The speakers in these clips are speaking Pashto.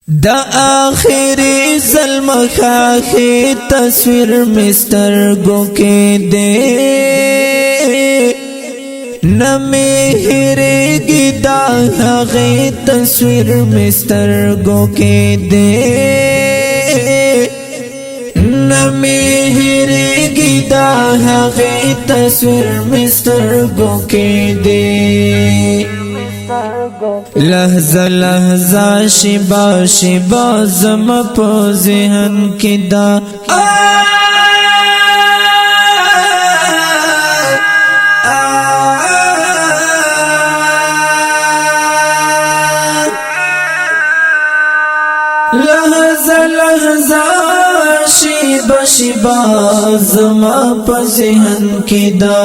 دا آخری ظلم خاخی تصویر مستر گو کے دے نمی ہرگی دا آخری تصویر مستر گو کے دے نمی ہرگی دا آخری تصویر مستر گو کے دے لحظہ لحظہ شبا شبا زم پو ذہن کی دا لحظہ لحظہ شبا شبا زم پو ذہن کی دا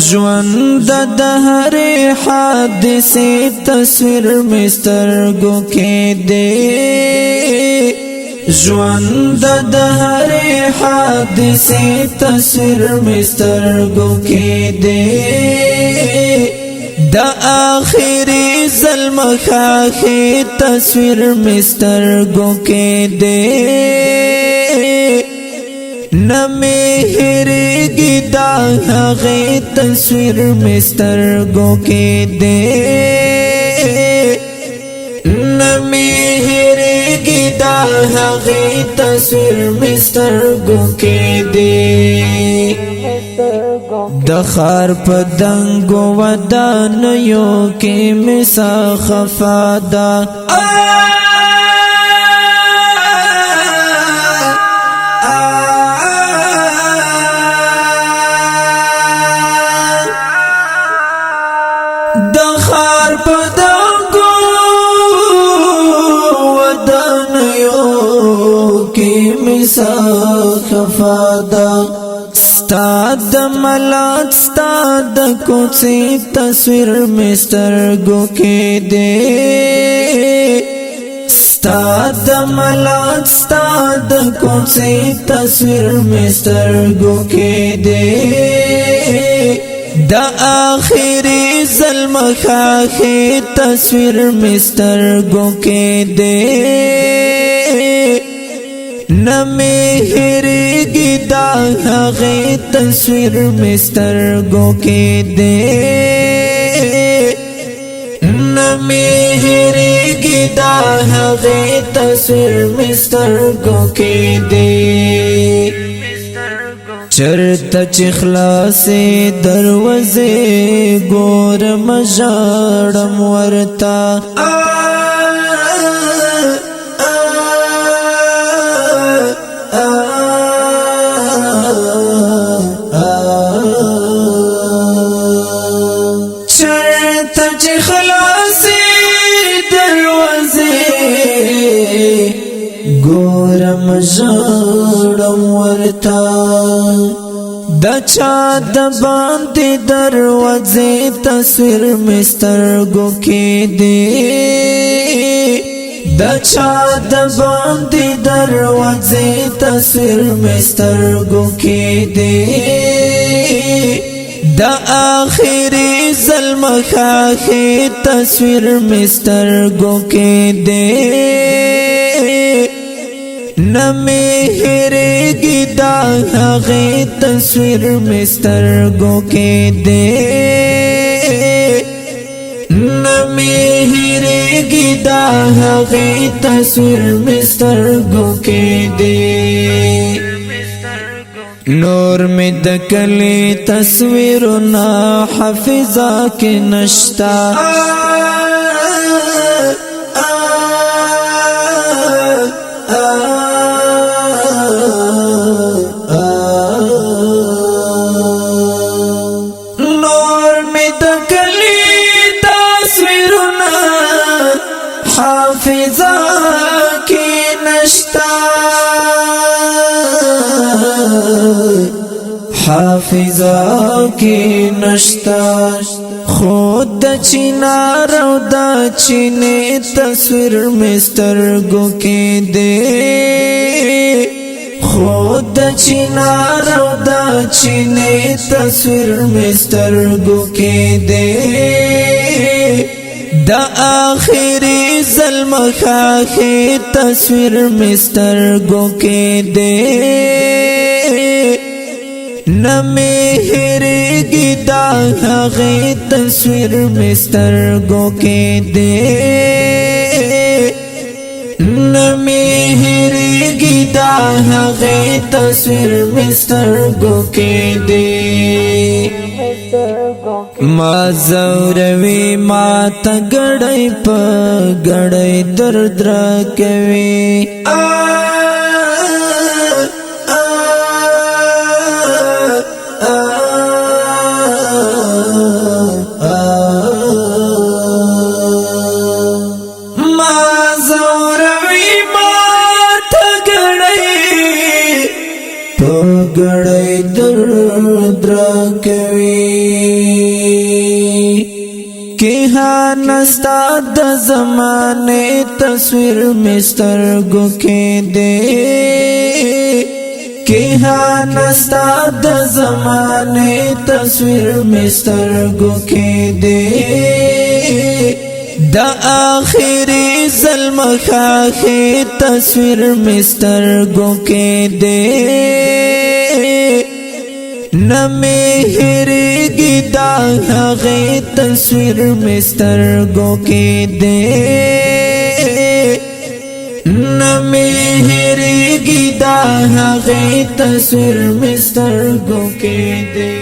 ژوند د هر حادثه تصویر مسترګو کې دی ژوند د هر حادثه تصویر مسترګو کې دی د آخري ظلم خاخي تصویر مسترګو کې دی نمی ہرگی دا آغی تصویر مسترگو کے دے نمی ہرگی دا آغی تصویر مسترگو کے دے دخار پا دنگو ودانیو کی مسا خفادا دخار پدنگو ودانیو کی مسا خفادا ستاد ملات ستاد کوچی تصویر مسترگو کے دے ستاد ملات ستاد کوچی تصویر مسترگو کے دے دا آخری ظلم خاخی تصویر مسترگو کے دے نمی ہرگی دا آغی تصویر مسترگو کے دے نمی ہرگی دا آغی تصویر مسترگو کے دے چرتا چخلاسی دروازے گور مجاڑم ورتا چرتا چخلاسی دروازے گور مجاڑم ورتا دا چا دا باندی دروازے تصویر مسترگو کے دے دا چا دا باندی دروازے تصویر مسترگو کے دے دا آخری ظلم خاخی تصویر مسترگو کے دے نمی ہرگی دا آغی تصویر مسترگو کے دے نمی ہرگی دا آغی تصویر مسترگو کے دے نور میں دکلی تصویرنا حفظہ کے نشتا نور میں دکلی تصویرنا حفظہ کے نشتا حافظہ کی نشتا خود دا چنار و دا چنے تصویر مسترگو کے دے خود دا چنار و دا چنے تصویر مسترگو کے دے دا آخری ظلم خاخی تصویر مستر گو کے دے نمی گی دا آخری تصویر مستر گو کے دے نمی گی دا آخری تصویر مستر گو کے دے ما زوروی ما تا گڑای پا گڑای درد را کوي ما زوروی ما تا گڑای پا گڑای درد را کوي نستا د زمانے تصویر مستر گو کے دے کہ نستا د زمانے تصویر مستر گو کے دے دا آخری ظلم خاخی تصویر مستر گو کے دے نمی گی دا آغی تصویر مستر گو کے دے نمی گی دا آغی تصویر مستر گو کے دے